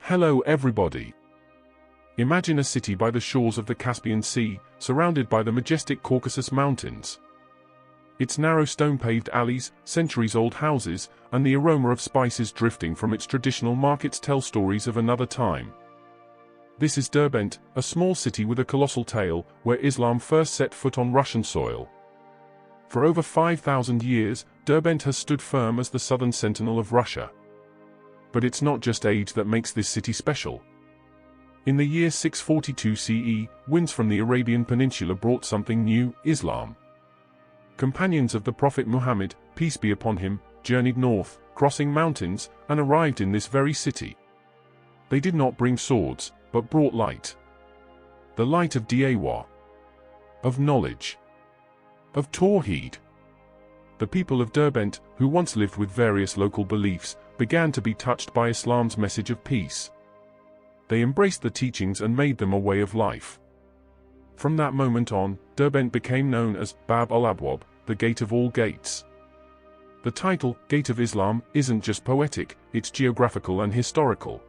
Hello everybody. Imagine a city by the shores of the Caspian Sea, surrounded by the majestic Caucasus Mountains. Its narrow stone-paved alleys, centuries-old houses, and the aroma of spices drifting from its traditional markets tell stories of another time. This is Derbent, a small city with a colossal tale, where Islam first set foot on Russian soil. For over 5,000 years, Derbent has stood firm as the southern sentinel of Russia. But it's not just age that makes this city special. In the year 642 CE, winds from the Arabian Peninsula brought something new: Islam. Companions of the Prophet Muhammad, peace be upon him, journeyed north, crossing mountains, and arrived in this very city. They did not bring swords, but brought light. The light of Dawah, of knowledge, of Tawheed. The people of Derbent, who once lived with various local beliefs, began to be touched by Islam's message of peace. They embraced the teachings and made them a way of life. From that moment on, Derbent became known as Bab al-Abwab, the Gate of all Gates. The title, Gate of Islam, isn't just poetic, it's geographical and historical.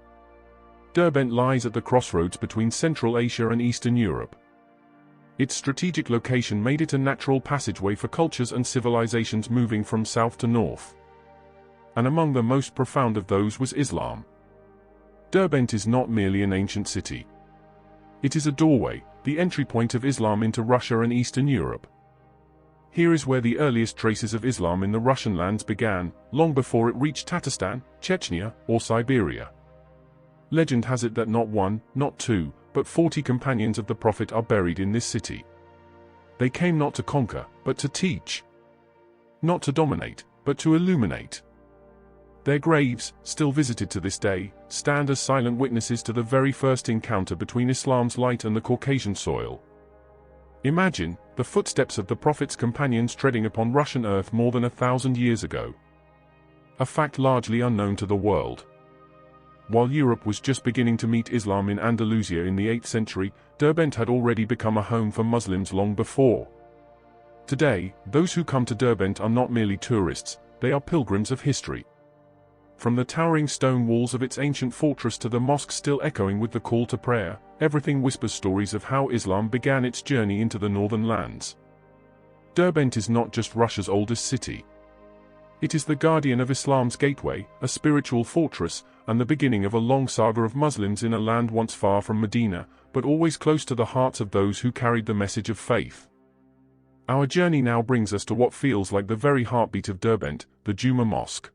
Derbent lies at the crossroads between Central Asia and Eastern Europe. Its strategic location made it a natural passageway for cultures and civilizations moving from south to north. And among the most profound of those was Islam. Derbent is not merely an ancient city. It is a doorway, the entry point of Islam into Russia and Eastern Europe. Here is where the earliest traces of Islam in the Russian lands began, long before it reached Tatarstan, Chechnya, or Siberia. Legend has it that not one, not two, but 40 companions of the Prophet are buried in this city. They came not to conquer, but to teach. Not to dominate, but to illuminate. Their graves, still visited to this day, stand as silent witnesses to the very first encounter between Islam's light and the Caucasian soil. Imagine the footsteps of the Prophet's companions treading upon Russian earth more than 1,000 years ago. A fact largely unknown to the world. While Europe was just beginning to meet Islam in Andalusia in the 8th century, Derbent had already become a home for Muslims long before. Today, those who come to Derbent are not merely tourists, they are pilgrims of history. From the towering stone walls of its ancient fortress to the mosque still echoing with the call to prayer, everything whispers stories of how Islam began its journey into the northern lands. Derbent is not just Russia's oldest city. It is the guardian of Islam's gateway, a spiritual fortress, and the beginning of a long saga of Muslims in a land once far from Medina, but always close to the hearts of those who carried the message of faith. Our journey now brings us to what feels like the very heartbeat of Derbent, the Juma Mosque.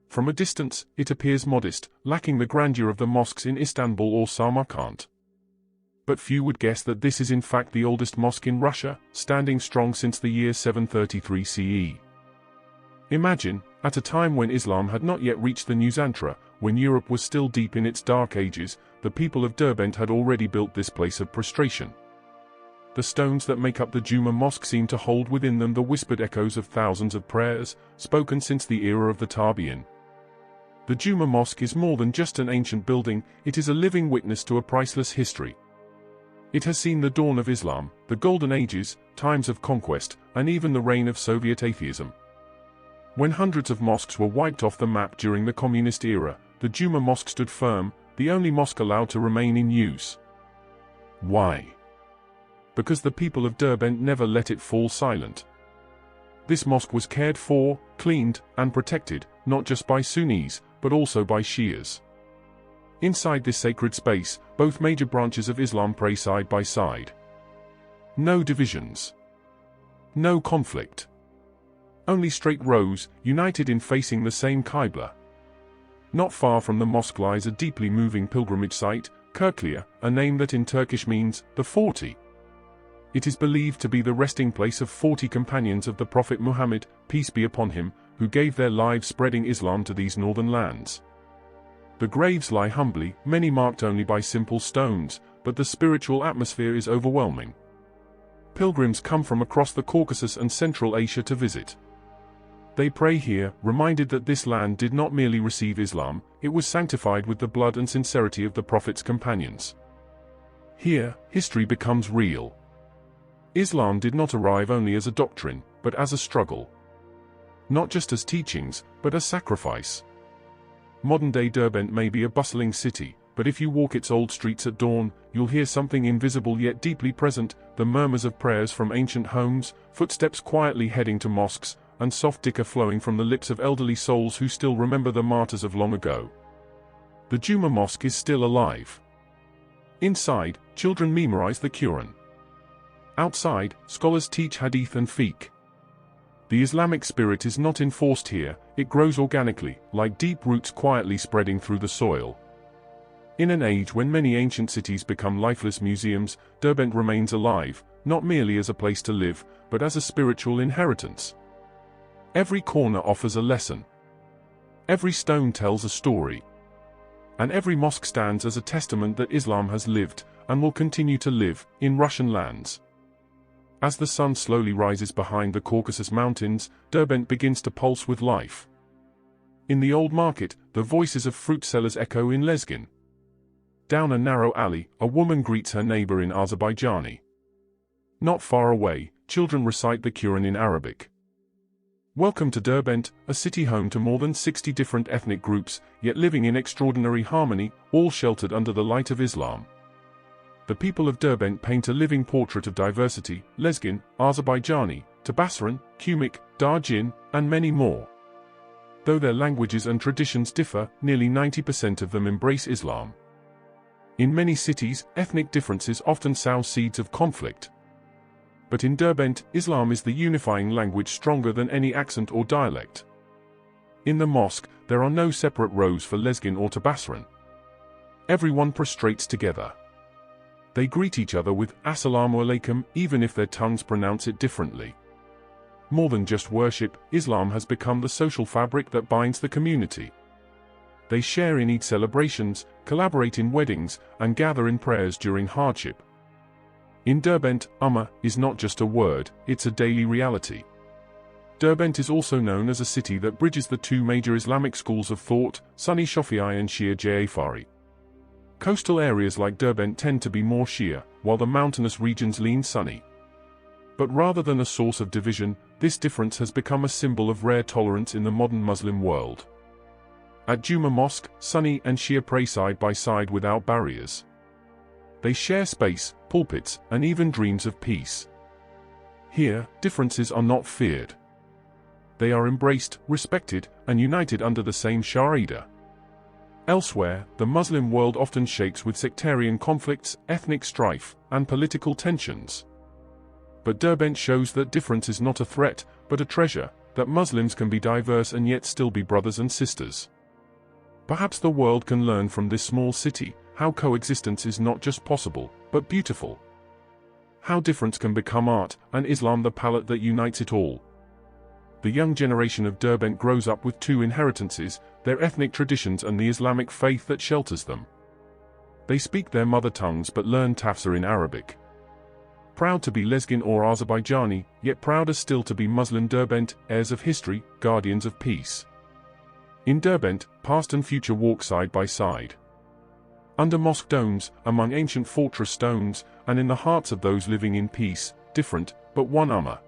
From a distance, it appears modest, lacking the grandeur of the mosques in Istanbul or Samarkand. But few would guess that this is in fact the oldest mosque in Russia, standing strong since the year 733 CE. Imagine, at a time when Islam had not yet reached the Nusantara, when Europe was still deep in its dark ages, the people of Derbent had already built this place of prostration. The stones that make up the Juma Mosque seem to hold within them the whispered echoes of thousands of prayers, spoken since the era of the Tabi'in. The Juma Mosque is more than just an ancient building, it is a living witness to a priceless history. It has seen the dawn of Islam, the golden ages, times of conquest, and even the reign of Soviet atheism. When hundreds of mosques were wiped off the map during the communist era, the Juma Mosque stood firm, the only mosque allowed to remain in use. Why? Because the people of Derbent never let it fall silent. This mosque was cared for, cleaned, and protected, not just by Sunnis, but also by Shias. Inside this sacred space, both major branches of Islam pray side by side. No divisions. No conflict. Only straight rows, united in facing the same Qibla. Not far from the mosque lies a deeply moving pilgrimage site, Kyrkhlyar, a name that in Turkish means, the 40. It is believed to be the resting place of 40 companions of the Prophet Muhammad, peace be upon him, who gave their lives spreading Islam to these northern lands. The graves lie humbly, many marked only by simple stones, but the spiritual atmosphere is overwhelming. Pilgrims come from across the Caucasus and Central Asia to visit. They pray here, reminded that this land did not merely receive Islam, it was sanctified with the blood and sincerity of the Prophet's companions. Here, history becomes real. Islam did not arrive only as a doctrine, but as a struggle. Not just as teachings, but as sacrifice. Modern-day Derbent may be a bustling city, but if you walk its old streets at dawn, you'll hear something invisible yet deeply present, the murmurs of prayers from ancient homes, footsteps quietly heading to mosques, and soft dhikr flowing from the lips of elderly souls who still remember the martyrs of long ago. The Juma Mosque is still alive. Inside, children memorize the Quran. Outside, scholars teach hadith and fiqh. The Islamic spirit is not enforced here, it grows organically, like deep roots quietly spreading through the soil. In an age when many ancient cities become lifeless museums, Derbent remains alive, not merely as a place to live, but as a spiritual inheritance. Every corner offers a lesson. Every stone tells a story. And every mosque stands as a testament that Islam has lived, and will continue to live, in Russian lands. As the sun slowly rises behind the Caucasus Mountains, Derbent begins to pulse with life. In the old market, the voices of fruit sellers echo in Lezgin. Down a narrow alley, a woman greets her neighbor in Azerbaijani. Not far away, children recite the Quran in Arabic. Welcome to Derbent, a city home to more than 60 different ethnic groups, yet living in extraordinary harmony, all sheltered under the light of Islam. The people of Derbent paint a living portrait of diversity: Lezgin, Azerbaijani, Tatarstan, Kumyk, Dargin, and many more. Though their languages and traditions differ, nearly 90% of them embrace Islam. In many cities, ethnic differences often sow seeds of conflict. But in Derbent, Islam is the unifying language stronger than any accent or dialect. In the mosque, there are no separate rows for Lezgin or Tatarstan. Everyone prostrates together. They greet each other with Assalamu alaikum, even if their tongues pronounce it differently. More than just worship, Islam has become the social fabric that binds the community. They share in Eid celebrations, collaborate in weddings, and gather in prayers during hardship. In Derbent, Ummah is not just a word, it's a daily reality. Derbent is also known as a city that bridges the two major Islamic schools of thought, Sunni and Shia Ja'afari. Coastal areas like Derbent tend to be more Shia, while the mountainous regions lean Sunni. But rather than a source of division, this difference has become a symbol of rare tolerance in the modern Muslim world. At Juma Mosque, Sunni and Shia pray side by side without barriers. They share space, pulpits, and even dreams of peace. Here, differences are not feared. They are embraced, respected, and united under the same Sharia. Elsewhere, the Muslim world often shakes with sectarian conflicts, ethnic strife, and political tensions. But Derbent shows that difference is not a threat, but a treasure, that Muslims can be diverse and yet still be brothers and sisters. Perhaps the world can learn from this small city, how coexistence is not just possible, but beautiful. How difference can become art, and Islam the palette that unites it all. The young generation of Derbent grows up with two inheritances, their ethnic traditions and the Islamic faith that shelters them. They speak their mother tongues but learn tafsir in Arabic. Proud to be Lezgin or Azerbaijani, yet prouder still to be Muslim Derbent, heirs of history, guardians of peace. In Derbent, past and future walk side by side. Under mosque domes, among ancient fortress stones, and in the hearts of those living in peace, different, but one Ummah.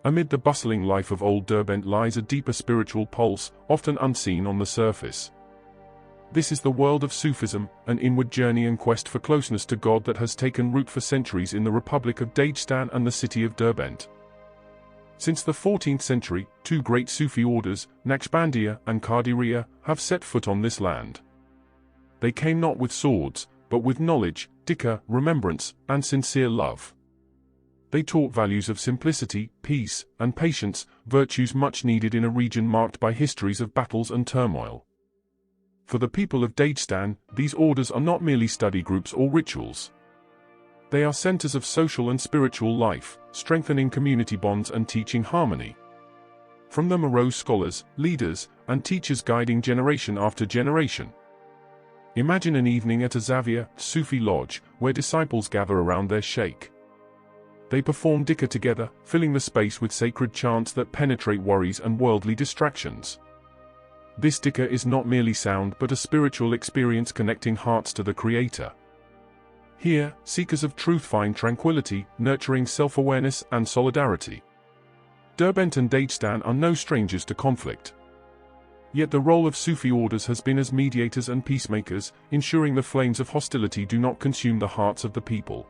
Amid the bustling life of old Derbent lies a deeper spiritual pulse, often unseen on the surface. This is the world of Sufism, an inward journey and quest for closeness to God that has taken root for centuries in the Republic of Dagestan and the city of Derbent. Since the 14th century, two great Sufi orders, Naqshbandi and Qadiri, have set foot on this land. They came not with swords, but with knowledge, dhikr, remembrance, and sincere love. They taught values of simplicity, peace, and patience, virtues much needed in a region marked by histories of battles and turmoil. For the people of Dagestan, these orders are not merely study groups or rituals. They are centers of social and spiritual life, strengthening community bonds and teaching harmony. From them arose scholars, leaders, and teachers guiding generation after generation. Imagine an evening at a Zavia, Sufi lodge, where disciples gather around their sheikh. They perform dhikr together, filling the space with sacred chants that penetrate worries and worldly distractions. This dhikr is not merely sound but a spiritual experience connecting hearts to the Creator. Here, seekers of truth find tranquility, nurturing self-awareness and solidarity. Derbent and Dagestan are no strangers to conflict. Yet the role of Sufi orders has been as mediators and peacemakers, ensuring the flames of hostility do not consume the hearts of the people.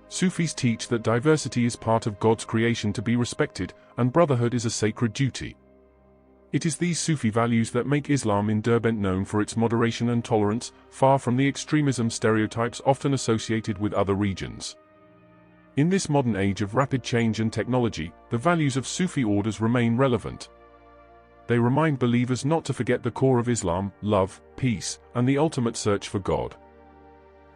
Sufis teach that diversity is part of God's creation to be respected, and brotherhood is a sacred duty. It is these Sufi values that make Islam in Derbent known for its moderation and tolerance, far from the extremism stereotypes often associated with other regions. In this modern age of rapid change and technology, the values of Sufi orders remain relevant. They remind believers not to forget the core of Islam: love, peace, and the ultimate search for God.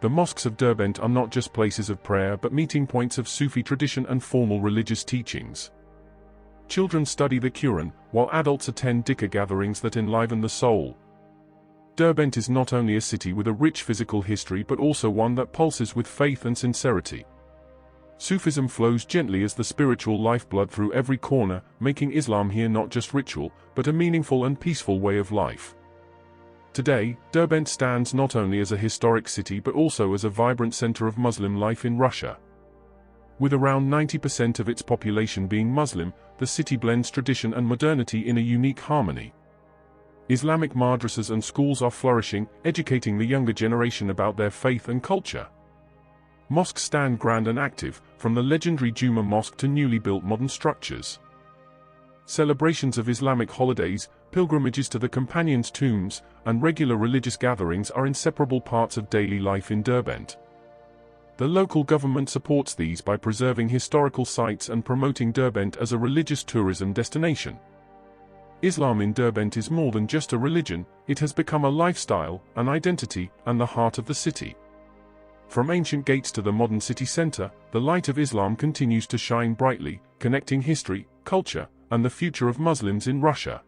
The mosques of Derbent are not just places of prayer but meeting points of Sufi tradition and formal religious teachings. Children study the Quran, while adults attend dhikr gatherings that enliven the soul. Derbent is not only a city with a rich physical history but also one that pulses with faith and sincerity. Sufism flows gently as the spiritual lifeblood through every corner, making Islam here not just ritual, but a meaningful and peaceful way of life. Today, Derbent stands not only as a historic city but also as a vibrant center of Muslim life in Russia. With around 90% of its population being Muslim, the city blends tradition and modernity in a unique harmony. Islamic madrasas and schools are flourishing, educating the younger generation about their faith and culture. Mosques stand grand and active, from the legendary Juma Mosque to newly built modern structures. Celebrations of Islamic holidays, pilgrimages to the companions' tombs, and regular religious gatherings are inseparable parts of daily life in Derbent. The local government supports these by preserving historical sites and promoting Derbent as a religious tourism destination. Islam in Derbent is more than just a religion; it has become a lifestyle, an identity, and the heart of the city. From ancient gates to the modern city center, the light of Islam continues to shine brightly, connecting history, culture, and the future of Muslims in Russia.